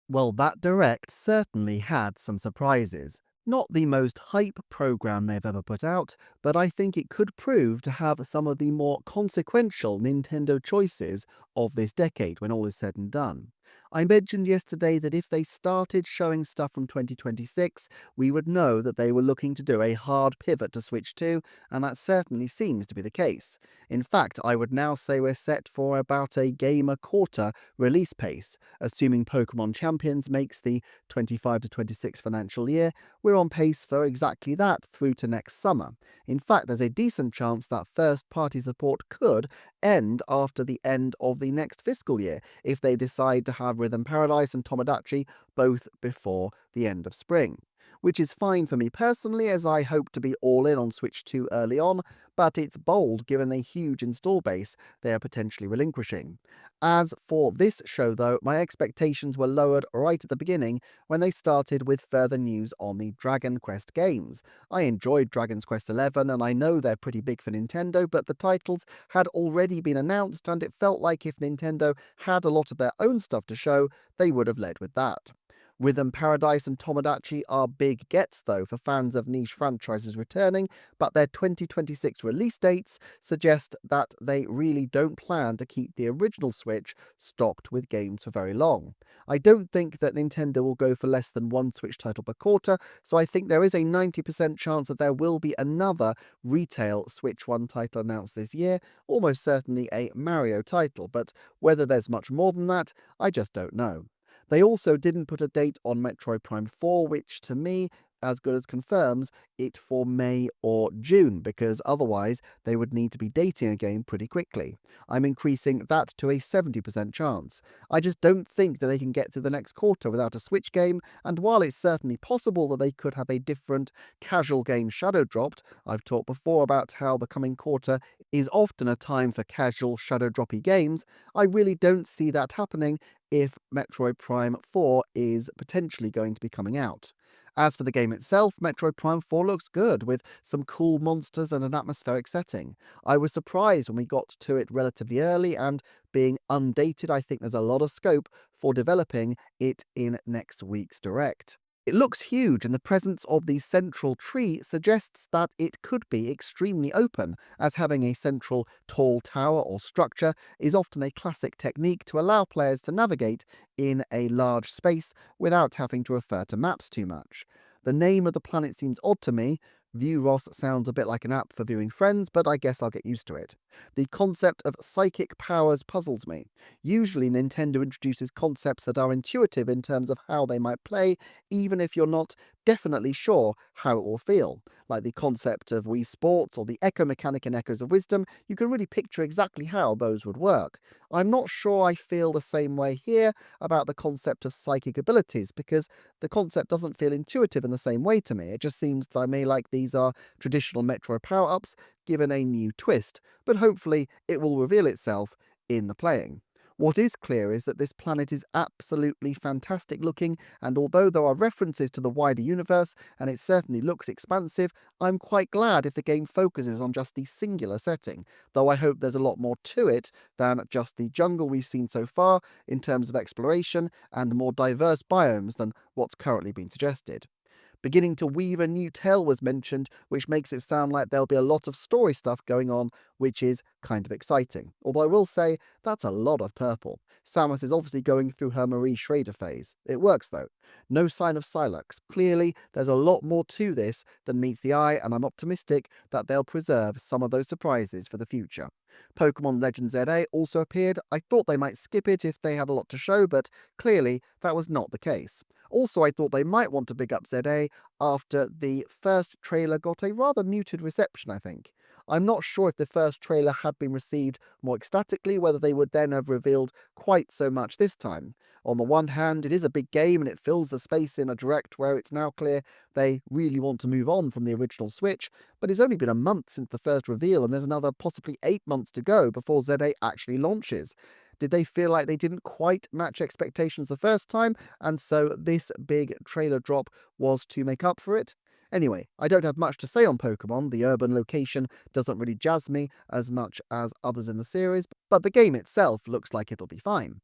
Well, that Direct certainly had some surprises. Not the most hype program they've ever put out, but I think it could prove to have some of the more consequential Nintendo choices of this decade when all is said and done. I mentioned yesterday that if they started showing stuff from 2026, we would know that they were looking to do a hard pivot to Switch 2, and that certainly seems to be the case. In fact, I would now say we're set for about a game a quarter release pace. Assuming Pokemon Champions makes the 25 to 26 financial year, we're on pace for exactly that through to next summer. In fact, there's a decent chance that first party support could end after the end of the next fiscal year if they decide to have Rhythm Paradise and Tomodachi both before the end of spring. Which is fine for me personally, as I hope to be all in on Switch 2 early on, but it's bold given the huge install base they are potentially relinquishing. As for this show, though, my expectations were lowered right at the beginning when they started with further news on the Dragon Quest games. I enjoyed Dragon's Quest XI, and I know they're pretty big for Nintendo, but the titles had already been announced, and it felt like if Nintendo had a lot of their own stuff to show, they would have led with that. Rhythm Paradise and Tomodachi are big gets, though, for fans of niche franchises returning, but their 2026 release dates suggest that they really don't plan to keep the original Switch stocked with games for very long. I don't think that Nintendo will go for less than one Switch title per quarter, so I think there is a 90% chance that there will be another retail Switch 1 title announced this year, almost certainly a Mario title, but whether there's much more than that, I just don't know. They also didn't put a date on Metroid Prime 4, which to me, as good as confirms it for May or June, because otherwise they would need to be dating a game pretty quickly. I'm increasing that to a 70% chance. I just don't think that they can get through the next quarter without a Switch game, and while it's certainly possible that they could have a different casual game shadow dropped, I've talked before about how the coming quarter is often a time for casual shadow droppy games, I really don't see that happening if Metroid Prime 4 is potentially going to be coming out. As for the game itself, Metroid Prime 4 looks good, with some cool monsters and an atmospheric setting. I was surprised when we got to it relatively early, and being undated, I think there's a lot of scope for developing it in next week's Direct. It looks huge, and the presence of the central tree suggests that it could be extremely open, as having a central tall tower or structure is often a classic technique to allow players to navigate in a large space without having to refer to maps too much. The name of the planet seems odd to me. View Ross sounds a bit like an app for viewing friends, but I guess I'll get used to it. The concept of psychic powers puzzles me. Usually Nintendo introduces concepts that are intuitive in terms of how they might play, even if you're not definitely sure how it will feel. Like the concept of Wii Sports or the Echo mechanic in Echoes of Wisdom, you can really picture exactly how those would work. I'm not sure I feel the same way here about the concept of psychic abilities, because the concept doesn't feel intuitive in the same way to me. It just seems to me like these are traditional Metroid power-ups given a new twist, but hopefully it will reveal itself in the playing. What is clear is that this planet is absolutely fantastic looking, and although there are references to the wider universe, and it certainly looks expansive, I'm quite glad if the game focuses on just the singular setting, though I hope there's a lot more to it than just the jungle we've seen so far in terms of exploration and more diverse biomes than what's currently been suggested. Beginning to weave a new tale was mentioned, which makes it sound like there'll be a lot of story stuff going on, which is kind of exciting. Although I will say, that's a lot of purple. Samus is obviously going through her Marie Schrader phase. It works though. No sign of Silex. Clearly, there's a lot more to this than meets the eye, and I'm optimistic that they'll preserve some of those surprises for the future. Pokemon Legends ZA also appeared. I thought they might skip it if they had a lot to show, but clearly that was not the case. Also, I thought they might want to big up ZA after the first trailer got a rather muted reception, I think. I'm not sure if the first trailer had been received more ecstatically, whether they would then have revealed quite so much this time. On the one hand, it is a big game and it fills the space in a Direct where it's now clear they really want to move on from the original Switch, but it's only been a month since the first reveal, and there's another possibly 8 months to go before ZA actually launches. Did they feel like they didn't quite match expectations the first time, and so this big trailer drop was to make up for it? Anyway, I don't have much to say on Pokemon. The urban location doesn't really jazz me as much as others in the series, but the game itself looks like it'll be fine.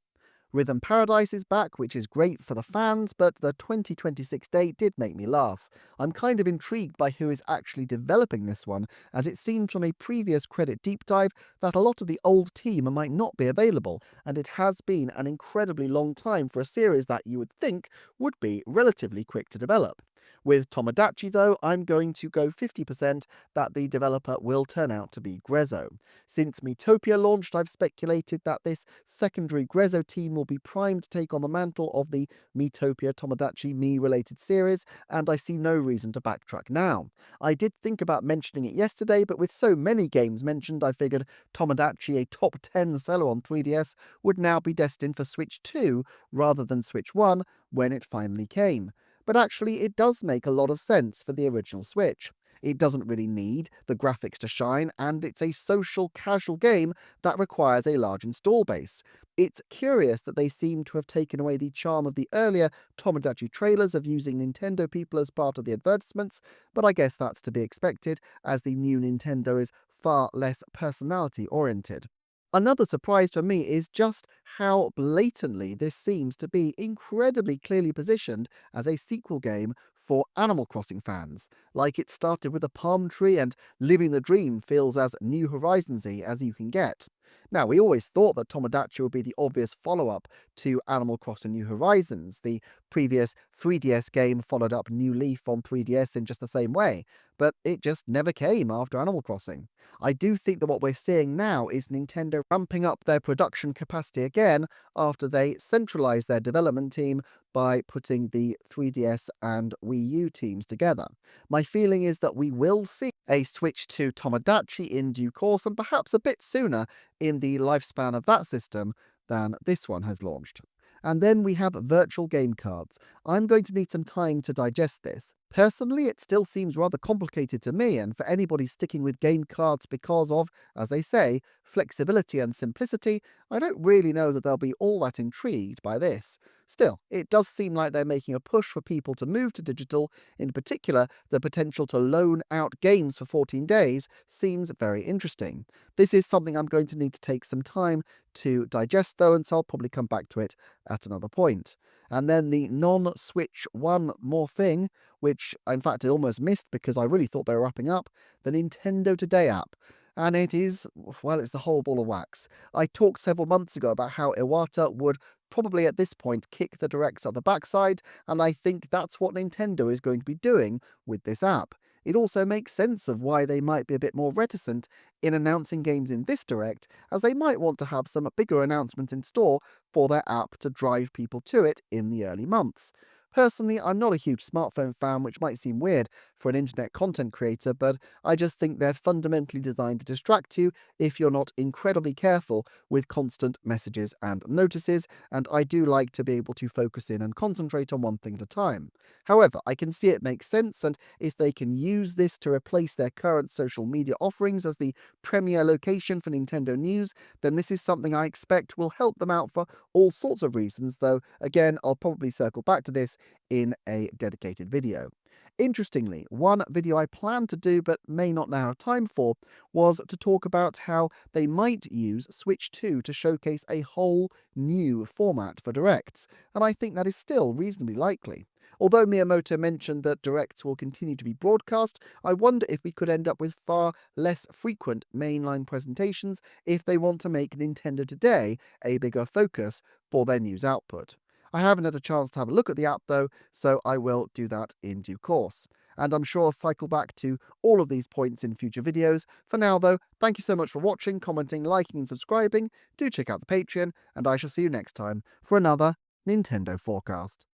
Rhythm Paradise is back, which is great for the fans, but the 2026 date did make me laugh. I'm kind of intrigued by who is actually developing this one, as it seems from a previous credit deep dive that a lot of the old team might not be available, and it has been an incredibly long time for a series that you would think would be relatively quick to develop. With Tomodachi though, I'm going to go 50% that the developer will turn out to be Grezzo. Since Metopia launched, I've speculated that this secondary Grezzo team will be primed to take on the mantle of the Metopia Tomodachi Me related series, and I see no reason to backtrack now. I did think about mentioning it yesterday, but with so many games mentioned, I figured Tomodachi, a top 10 seller on 3DS, would now be destined for Switch 2 rather than Switch 1 when it finally came. But actually, it does make a lot of sense for the original Switch. It doesn't really need the graphics to shine, and it's a social, casual game that requires a large install base. It's curious that they seem to have taken away the charm of the earlier Tomodachi trailers of using Nintendo people as part of the advertisements, but I guess that's to be expected, as the new Nintendo is far less personality-oriented. Another surprise for me is just how blatantly this seems to be incredibly clearly positioned as a sequel game for Animal Crossing fans. Like it started with a palm tree and living the dream feels as New Horizons-y as you can get. Now, we always thought that Tomodachi would be the obvious follow-up to Animal Crossing New Horizons. The previous 3DS game followed up New Leaf on 3DS in just the same way, but it just never came after Animal Crossing. I do think that what we're seeing now is Nintendo ramping up their production capacity again after they centralized their development team by putting the 3DS and Wii U teams together. My feeling is that we will see a switch to Tomodachi in due course, and perhaps a bit sooner in the lifespan of that system than this one has launched. And then we have virtual game cards. I'm going to need some time to digest this. Personally, it still seems rather complicated to me, and for anybody sticking with game cards because of, as they say, flexibility and simplicity, I don't really know that they'll be all that intrigued by this. Still, it does seem like they're making a push for people to move to digital. In particular, the potential to loan out games for 14 days seems very interesting. This is something I'm going to need to take some time to digest though, and so I'll probably come back to it at another point. And then the non-Switch one more thing, which in fact I almost missed because I really thought they were wrapping up, the Nintendo Today app. And it is, well, it's the whole ball of wax. I talked several months ago about how Iwata would probably at this point kick the directs at the backside, and I think that's what Nintendo is going to be doing with this app. It also makes sense of why they might be a bit more reticent in announcing games in this direct, as they might want to have some bigger announcements in store for their app to drive people to it in the early months. Personally, I'm not a huge smartphone fan, which might seem weird for an internet content creator, but I just think they're fundamentally designed to distract you if you're not incredibly careful with constant messages and notices, and I do like to be able to focus in and concentrate on one thing at a time. However, I can see it makes sense, and if they can use this to replace their current social media offerings as the premier location for Nintendo news, then this is something I expect will help them out for all sorts of reasons, though again, I'll probably circle back to this in a dedicated video. Interestingly, one video I planned to do but may not now have time for was to talk about how they might use Switch 2 to showcase a whole new format for directs, and I think that is still reasonably likely. Although Miyamoto mentioned that directs will continue to be broadcast, I wonder if we could end up with far less frequent mainline presentations if they want to make Nintendo Today a bigger focus for their news output. I haven't had a chance to have a look at the app though, so I will do that in due course. And I'm sure I'll cycle back to all of these points in future videos. For now though, thank you so much for watching, commenting, liking and subscribing. Do check out the Patreon, and I shall see you next time for another Nintendo Forecast.